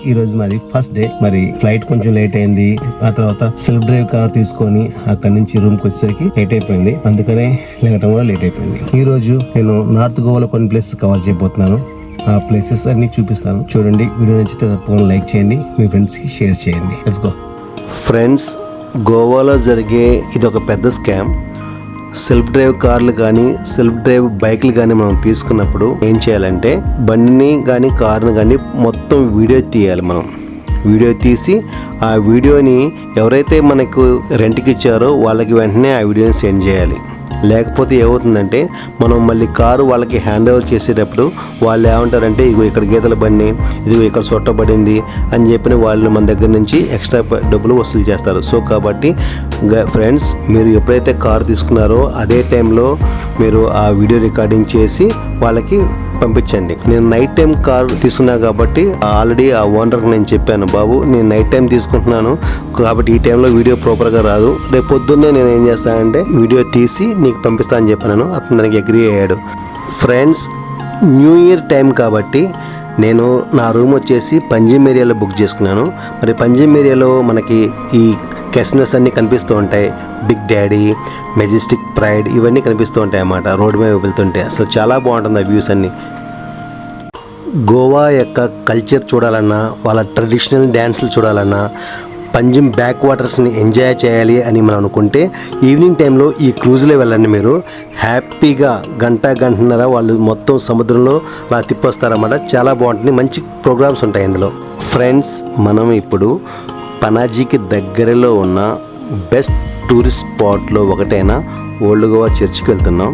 ఈ రోజు మాది ఫస్ట్ డే. మరి ఫ్లైట్ కొంచెం లేట్ అయింది. ఆ తర్వాత సెల్ఫ్ డ్రైవ్ కార్ తీసుకొని అక్కడి నుంచి రూమ్ కి వచ్చేసరికి లేట్ అయిపోయింది. అందుకనే లేవటం కూడా లేట్ అయిపోయింది. ఈ రోజు నేను నార్త్ గోవాలో కొన్ని ప్లేసెస్ కవర్ చేయబోతున్నాను. ఆ ప్లేసెస్ అన్ని చూపిస్తాను. చూడండి. వీడియో నచ్చితే తప్పకుండా లైక్ చేయండి, మీ ఫ్రెండ్స్ కి షేర్ చేయండి. Let's go. ఫ్రెండ్స్, గోవాలో జరిగే ఇది ఒక పెద్ద స్కామ్. సెల్ఫ్ డ్రైవ్ కార్లు కానీ సెల్ఫ్ డ్రైవ్ బైక్లు కానీ మనం తీసుకున్నప్పుడు ఏం చేయాలంటే బండిని కానీ కార్ని కానీ మొత్తం వీడియో తీయాలి. మనం వీడియో తీసి ఆ వీడియోని ఎవరైతే మనకు రెంట్కి ఇచ్చారో వాళ్ళకి వెంటనే ఆ వీడియోని సెండ్ చేయాలి. లేకపోతే ఏమవుతుందంటే మనం మళ్ళీ కారు వాళ్ళకి హ్యాండ్ ఓవర్ చేసేటప్పుడు వాళ్ళు ఏమంటారంటే ఇగో ఇక్కడ గీతల బండి, ఇదిగో ఇక్కడ సొట్టబడింది అని చెప్పిన వాళ్ళు మన దగ్గర నుంచి ఎక్స్ట్రా డబ్బులు వసూలు చేస్తారు. సో కాబట్టి ఫ్రెండ్స్, మీరు ఎప్పుడైతే కారు తీసుకున్నారో అదే టైంలో మీరు ఆ వీడియో రికార్డింగ్ చేసి వాళ్ళకి పంపించండి. నేను నైట్ టైం కార్ తీసుకున్నా కాబట్టి ఆల్రెడీ ఆ ఓనర్కి నేను చెప్పాను, బాబు నేను నైట్ టైం తీసుకుంటున్నాను కాబట్టి ఈ టైంలో వీడియో ప్రాపర్గా రాదు, రేపు పొద్దున్నే నేను ఏం చేస్తానంటే వీడియో తీసి నీకు పంపిస్తానని చెప్పాను. అతను దానికి అగ్రీ అయ్యాడు. ఫ్రెండ్స్, న్యూ ఇయర్ టైం కాబట్టి నేను నా రూమ్ వచ్చేసి పంజిమ్ ఏరియాలో బుక్ చేసుకున్నాను. మరి పంజిమ్ ఏరియాలో మనకి ఈ కెసినోస్ అన్నీ కనిపిస్తూ ఉంటాయి. బిగ్ డాడీ, మెజెస్టిక్ ప్రైడ్ ఇవన్నీ కనిపిస్తూ ఉంటాయి అన్నమాట. రోడ్డు మీద వెళ్తుంటే అసలు చాలా బాగుంటుంది ఆ వ్యూస్ అన్నీ. గోవా యొక్క కల్చర్ చూడాలన్నా, వాళ్ళ ట్రెడిషనల్ డ్యాన్సులు చూడాలన్నా, పంజిమ్ బ్యాక్ వాటర్స్ని ఎంజాయ్ చేయాలి అని మనం అనుకుంటే ఈవినింగ్ టైంలో ఈ క్రూజ్లో వెళ్ళండి. మీరు హ్యాపీగా గంటన్నర వాళ్ళు మొత్తం సముద్రంలో అలా తిప్పొస్తారన్నమాట. చాలా బాగుంటుంది. మంచి ప్రోగ్రామ్స్ ఉంటాయి ఇందులో. ఫ్రెండ్స్, మనం ఇప్పుడు పనాజీకి దగ్గరలో ఉన్న బెస్ట్ టూరిస్ట్ స్పాట్లో ఒకటైన ఓల్డ్ గోవా చర్చ్కి వెళ్తున్నాం.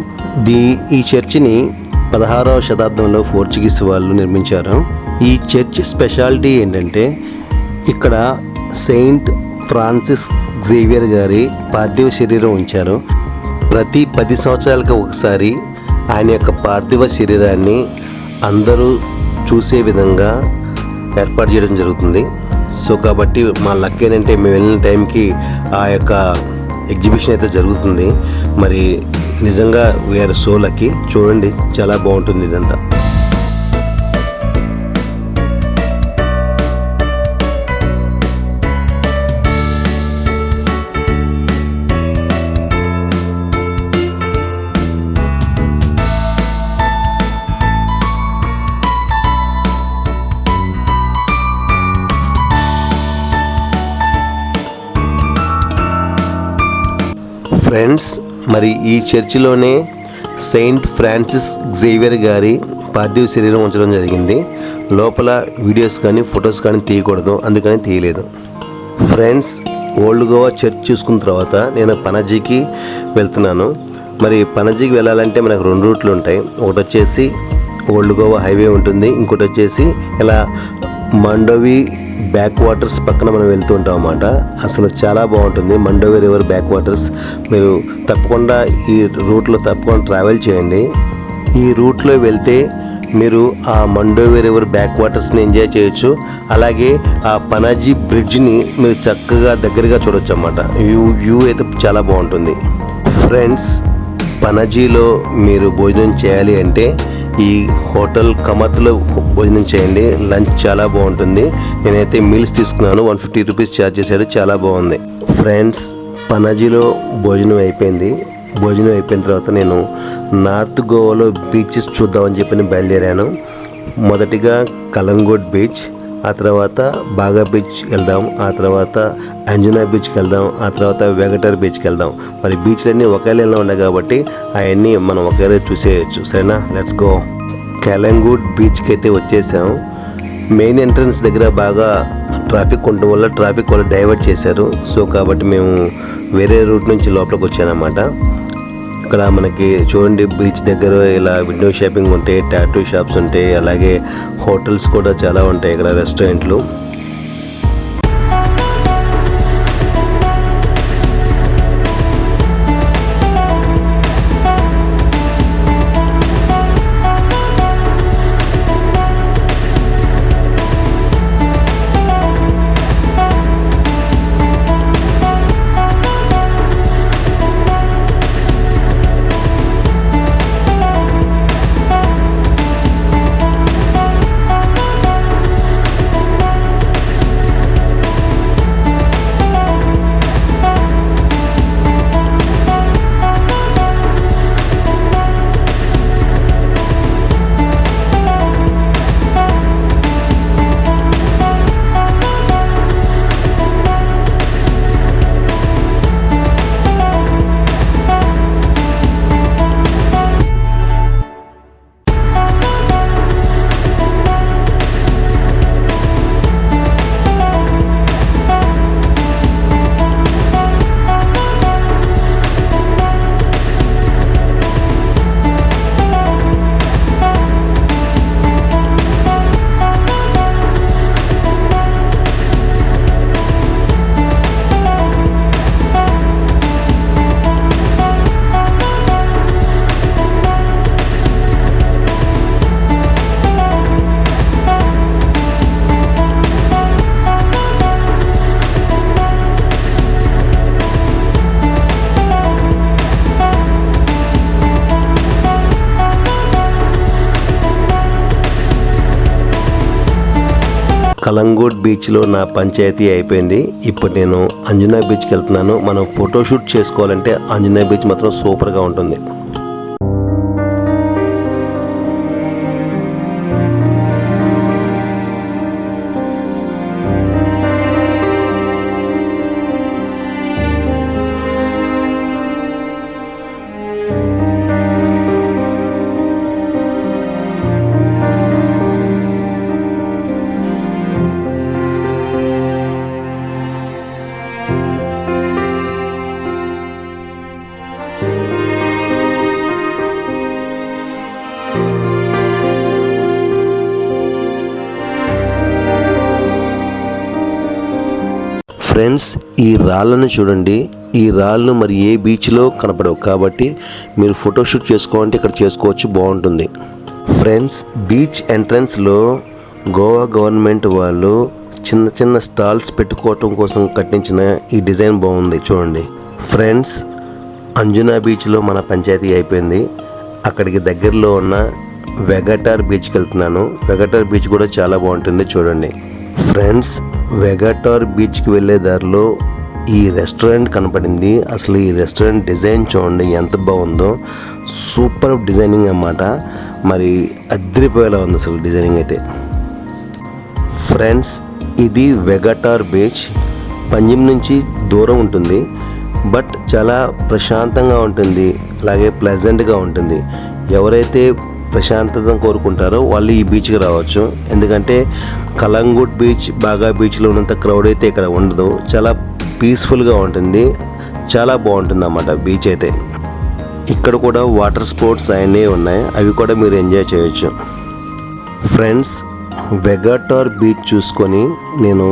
ఈ చర్చిని 16వ శతాబ్దంలో పోర్చుగీస్ వాళ్ళు నిర్మించారు. ఈ చర్చ్ స్పెషాలిటీ ఏంటంటే ఇక్కడ సెయింట్ ఫ్రాన్సిస్ జేవియర్ గారి పార్థివ శరీరం ఉంచారు. ప్రతి 10 సంవత్సరాలకు ఒకసారి ఆయన యొక్క పార్థివ శరీరాన్ని అందరూ చూసే విధంగా ఏర్పాటు చేయడం జరుగుతుంది. సో కాబట్టి మా లక్ ఏంటంటే మేము వెళ్ళిన టైంకి ఆ యొక్క ఎగ్జిబిషన్ అయితే జరుగుతుంది. మరి నిజంగా వీఆర్ సో లక్కీ. చూడండి, చాలా బాగుంటుంది ఇదంతా. ఫ్రెండ్స్, మరి ఈ చర్చిలోనే సెయింట్ ఫ్రాన్సిస్ జేవియర్ గారి పార్థివ శరీరం ఉంచడం జరిగింది. లోపల వీడియోస్ కానీ ఫొటోస్ కానీ తీయకూడదు, అందుకని తీయలేదు. ఫ్రెండ్స్, ఓల్డ్ గోవా చర్చ్ చూసుకున్న తర్వాత నేను పనాజీకి వెళ్తున్నాను. మరి పనాజీకి వెళ్ళాలంటే మనకు 2 రూట్లు ఉంటాయి. ఒకటి వచ్చేసి ఓల్డ్ గోవా హైవే ఉంటుంది, ఇంకోటి వచ్చేసి ఇలా మండోవి బ్యాక్ వాటర్స్ పక్కన మనం వెళ్తూ ఉంటాం అన్నమాట. అసలు చాలా బాగుంటుంది మండోవి రివర్ బ్యాక్ వాటర్స్. మీరు తప్పకుండా ఈ రూట్లో తప్పకుండా ట్రావెల్ చేయండి. ఈ రూట్లో వెళ్తే మీరు ఆ మండోవి రివర్ బ్యాక్ వాటర్స్ని ఎంజాయ్ చేయొచ్చు. అలాగే ఆ పనాజీ బ్రిడ్జ్ని మీరు చక్కగా దగ్గరగా చూడొచ్చు అన్నమాట. వ్యూ అయితే చాలా బాగుంటుంది. ఫ్రెండ్స్, పనాజీలో మీరు భోజనం చేయాలి అంటే ఈ హోటల్ కమత్లో భోజనం చేయండి. లంచ్ చాలా బాగుంటుంది. నేనైతే మీల్స్ తీసుకున్నాను. 150 రూపీస్ ఛార్జ్ చేశాడు. చాలా బాగుంది. ఫ్రెండ్స్, పనాజీలో భోజనం అయిపోయింది. భోజనం అయిపోయిన తర్వాత నేను నార్త్ గోవాలో బీచెస్ చూద్దామని చెప్పి బయలుదేరాను. మొదటిగా కలంగూట్ బీచ్, ఆ తర్వాత బాగా బీచ్ వెళ్దాం, ఆ తర్వాత అంజనా బీచ్కి వెళ్దాం, ఆ తర్వాత వెగటర్ బీచ్కి వెళ్దాం. మరి బీచ్లన్నీ ఒకే లైన్లో ఉన్నాయి కాబట్టి అవన్నీ మనం ఒకేరే చూసేయచ్చు. సరేనా? Let's go. కలంగూట్ బీచ్కి అయితే వచ్చేసాం. మెయిన్ ఎంట్రన్స్ దగ్గర బాగా ట్రాఫిక్ ఉండడం వల్ల ట్రాఫిక్ వాళ్ళు డైవర్ట్ చేశారు. సో కాబట్టి మేము వేరే రూట్ నుంచి లోపలికి వచ్చానన్నమాట. ఇక్కడ మనకి చూడండి, బీచ్ దగ్గర ఇలా విండో షాపింగ్ ఉంటాయి, టాటూ షాప్స్ ఉంటాయి, అలాగే హోటల్స్ కూడా చాలా ఉంటాయి ఇక్కడ, రెస్టారెంట్లు. కలంగూట్ బీచ్లో నా పంచాయతీ అయిపోయింది. ఇప్పుడు నేను అంజనా బీచ్కి వెళ్తున్నాను. మనం ఫోటోషూట్ చేసుకోవాలంటే అంజనా బీచ్ మాత్రం సూపర్గా ఉంటుంది. ఫ్రెండ్స్, ఈ రాళ్ళను చూడండి. ఈ రాళ్ళు మరి ఏ బీచ్లో కనపడవు, కాబట్టి మీరు ఫోటోషూట్ చేసుకోవాలంటే ఇక్కడ చేసుకోవచ్చు, బాగుంటుంది. ఫ్రెండ్స్, బీచ్ ఎంట్రన్స్లో గోవా గవర్నమెంట్ వాళ్ళు చిన్న చిన్న స్టాల్స్ పెట్టుకోవటం కోసం కట్టించిన ఈ డిజైన్ బాగుంది చూడండి. ఫ్రెండ్స్, అంజనా బీచ్లో మన పంచాయతీ అయిపోయింది. అక్కడికి దగ్గరలో ఉన్న వెగటార్ బీచ్కి వెళ్తున్నాను. వెగటార్ బీచ్ కూడా చాలా బాగుంటుంది చూడండి. ఫ్రెండ్స్, వెగటార్ బీచ్కి వెళ్ళే దారిలో ఈ రెస్టారెంట్ కనపడింది. అసలు ఈ రెస్టారెంట్ డిజైన్ చూడండి ఎంత బాగుందో, సూపర్ డిజైనింగ్ అన్నమాట. మరి అదిరిపోయేలా ఉంది అసలు డిజైనింగ్ అయితే. ఫ్రెండ్స్, ఇది వెగటార్ బీచ్. పంజిమ్ నుంచి దూరం ఉంటుంది, బట్ చాలా ప్రశాంతంగా ఉంటుంది, అలాగే ప్లెజెంట్గా ఉంటుంది. ఎవరైతే ప్రశాంతత కోరుకుంటారో వాళ్ళు ఈ బీచ్కి రావచ్చు. ఎందుకంటే కలంగూట్ బీచ్, బాగా బీచ్లో ఉన్నంత క్రౌడ్ అయితే ఇక్కడ ఉండదు. చాలా పీస్ఫుల్గా ఉంటుంది, చాలా బాగుంటుంది అన్నమాట బీచ్ అయితే. ఇక్కడ కూడా వాటర్ స్పోర్ట్స్ అవన్నీ ఉన్నాయి, అవి కూడా మీరు ఎంజాయ్ చేయొచ్చు. ఫ్రెండ్స్, వెగటార్ బీచ్ చూసుకొని నేను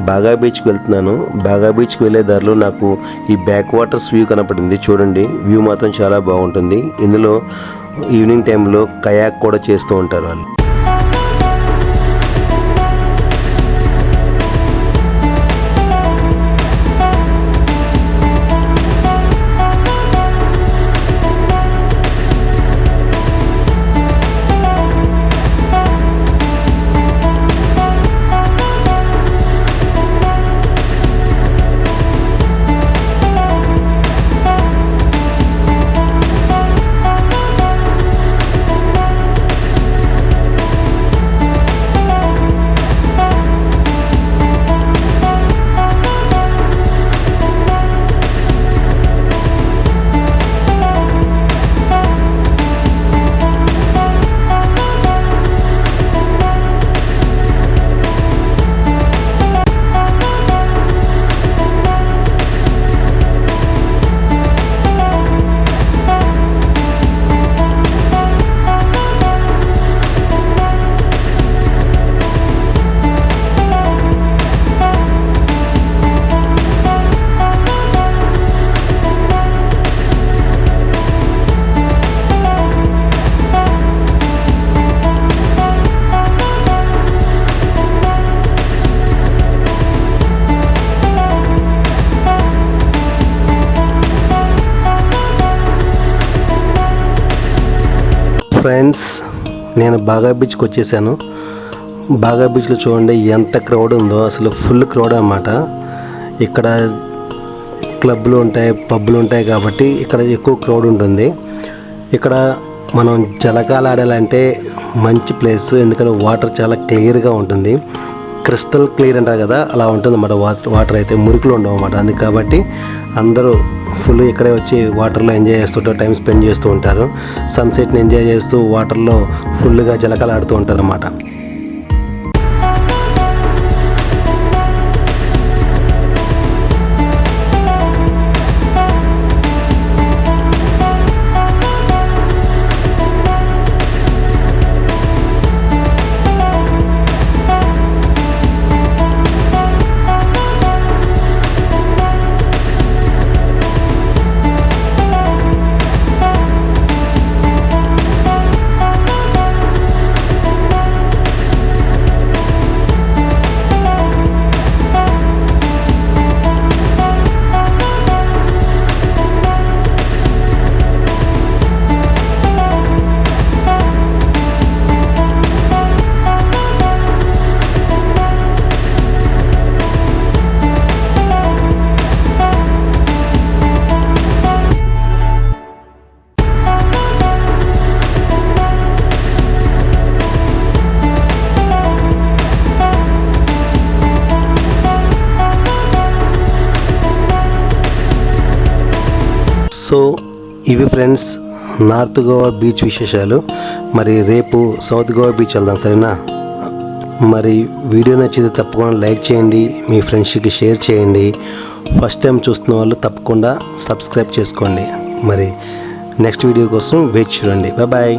బాగా బీచ్కి వెళ్తున్నాను. బాగా బీచ్కి వెళ్ళే దారిలో నాకు ఈ బ్యాక్ వాటర్స్ వ్యూ కనపడింది చూడండి. వ్యూ మాత్రం చాలా బాగుంటుంది. ఇందులో ఈవినింగ్ టైంలో కయాక్ కూడా చేస్తూ ఉంటారు వాళ్ళు. ఫ్రెండ్స్, నేను బాగా బీచ్కి వచ్చేసాను. బాగా బీచ్లో చూడండి ఎంత క్రౌడ్ ఉందో, అసలు ఫుల్ క్రౌడ్ అన్నమాట. ఇక్కడ క్లబ్లు ఉంటాయి, పబ్లు ఉంటాయి, కాబట్టి ఇక్కడ ఎక్కువ క్రౌడ్ ఉంటుంది. ఇక్కడ మనం జలకాలు ఆడాలంటే మంచి ప్లేస్, ఎందుకంటే వాటర్ చాలా క్లియర్గా ఉంటుంది. క్రిస్టల్ క్లియర్ అంటారు కదా, అలా ఉంటుంది అన్నమాట. వాటర్ అయితే మురికిలో ఉండవు అన్నమాట. అందుకు కాబట్టి అందరూ ఫుల్ ఇక్కడే వచ్చి వాటర్లో ఎంజాయ్ చేస్తుంటారు, టైం స్పెండ్ చేస్తూ ఉంటారు. సన్సెట్ని ఎంజాయ్ చేస్తూ వాటర్లో ఫుల్గా జలకాలు ఆడుతూ ఉంటారు అన్నమాట. సో ఇవి ఫ్రెండ్స్ నార్త్ గోవా బీచ్ విశేషాలు. మరి రేపు సౌత్ గోవా బీచ్ వెళ్దాం, సరేనా? మరి వీడియో నచ్చితే తప్పకుండా లైక్ చేయండి, మీ ఫ్రెండ్స్కి షేర్ చేయండి. ఫస్ట్ టైం చూస్తున్న వాళ్ళు తప్పకుండా సబ్స్క్రైబ్ చేసుకోండి. మరి నెక్స్ట్ వీడియో కోసం వేచి చూడండి. బాయ్.